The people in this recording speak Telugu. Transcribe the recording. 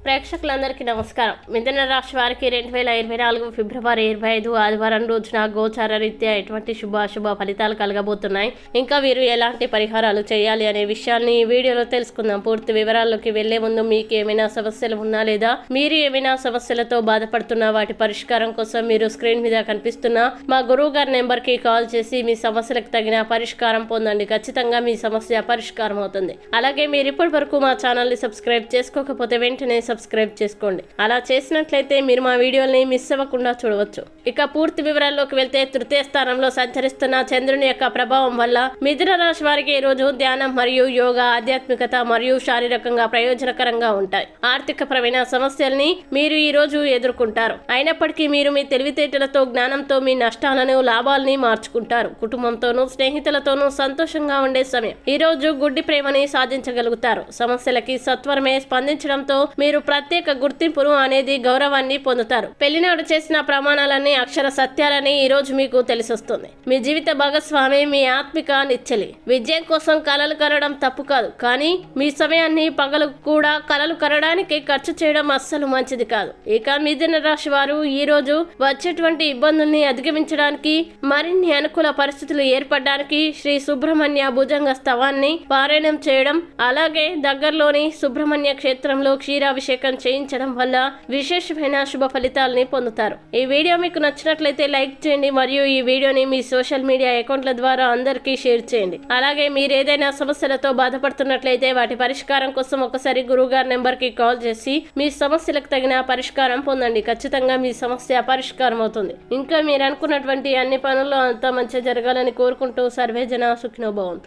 ప్రేక్షకులందరికీ నమస్కారం. మిథున రాశి వారికి 2024 ఫిబ్రవరి 25 ఆదివారం రోజున గోచార రీత్యా ఎటువంటి శుభాశుభ ఫలితాలు కలగబోతున్నాయి, ఇంకా వీరు ఎలాంటి పరిహారాలు చేయాలి అనే విషయాల్ని ఈ వీడియోలో తెలుసుకుందాం. పూర్తి వివరాల్లోకి వెళ్లే ముందు మీకు ఏమైనా సమస్యలు ఉన్నా లేదా మీరు ఏమైనా సమస్యలతో బాధపడుతున్నా వాటి పరిష్కారం కోసం మీరు స్క్రీన్ మీద కనిపిస్తున్న మా గురువు గారి నెంబర్ కి కాల్ చేసి మీ సమస్యలకు తగిన పరిష్కారం పొందండి. ఖచ్చితంగా మీ సమస్య పరిష్కారం అవుతుంది. అలాగే మీరు ఇప్పటి వరకు మా ఛానల్ ని సబ్స్క్రైబ్ చేసుకోకపోతే వెంటనే సబ్స్క్రైబ్ చేసుకోండి. అలా చేసినట్లయితే మీరు మా వీడియోని మిస్ అవ్వకుండా చూడవచ్చు. ఇక పూర్తి వివరాల్లోకి వెళ్తే తృతీయ స్థానంలో సంచరిస్తున్న చంద్రుని యొక్క ప్రభావం వల్ల మిథున రాశి వారికి ఈ రోజు ధ్యానం మరియు యోగా, ఆధ్యాత్మికత మరియు శారీరకంగా ప్రయోజనకరంగా ఉంటాయి. ఆర్థికపరమైన సమస్యల్ని మీరు ఈ రోజు ఎదుర్కొంటారు. అయినప్పటికీ మీరు మీ తెలివితేటలతో, జ్ఞానంతో మీ నష్టాలను లాభాలని మార్చుకుంటారు. కుటుంబంతోనూ స్నేహితులతోనూ సంతోషంగా ఉండే సమయం. ఈ రోజు గుడ్డి ప్రేమని సాధించగలుగుతారు. సమస్యలకి సత్వరమే స్పందించడంతో మీరు ప్రత్యేక గుర్తింపును అనేది గౌరవాన్ని పొందుతారు. పెళ్లినాడు చేసిన ప్రమాణాలన్నీ అక్షర సత్యాలని ఈ రోజు మీకు తెలిసొస్తుంది. మీ జీవిత భాగస్వామి మీ ఆత్మిక నిచ్చలి. విజయం కోసం కలలు కనడం తప్పు కాదు, కానీ మీ సమయాన్ని పగలు కూడా కలలు కనడానికి ఖర్చు చేయడం అస్సలు మంచిది కాదు. ఇక మిథున రాశి వారు ఈ రోజు వచ్చేటువంటి ఇబ్బందుల్ని అధిగమించడానికి, మరిన్ని అనుకూల పరిస్థితులు ఏర్పడడానికి శ్రీ సుబ్రహ్మణ్య భుజంగ స్తవాన్ని పారాయణం చేయడం, అలాగే దగ్గరలోని సుబ్రహ్మణ్య క్షేత్రంలో క్షీరాభిషేకం చేయించడం వల్ల విశేషమైన శుభ ఫలితాలని పొందుతారు. ఈ వీడియో మీకు నచ్చినట్లయితే లైక్ చేయండి మరియు ఈ వీడియోని మీ సోషల్ మీడియా అకౌంట్ల ద్వారా అందరికీ షేర్ చేయండి. అలాగే మీరు ఏదైనా సమస్యలతో బాధపడుతున్నట్లయితే వాటి పరిష్కారం కోసం ఒకసారి గురువుగారి నెంబర్ కి కాల్ చేసి మీ సమస్యలకు తగిన పరిష్కారం పొందండి. ఖచ్చితంగా మీ సమస్య పరిష్కారం అవుతుంది. ఇంకా మీరు అనుకున్నటువంటి అన్ని పనుల్లో అంతా మంచి జరగాలని కోరుకుంటూ సర్వేజన సుఖినో భవంతు.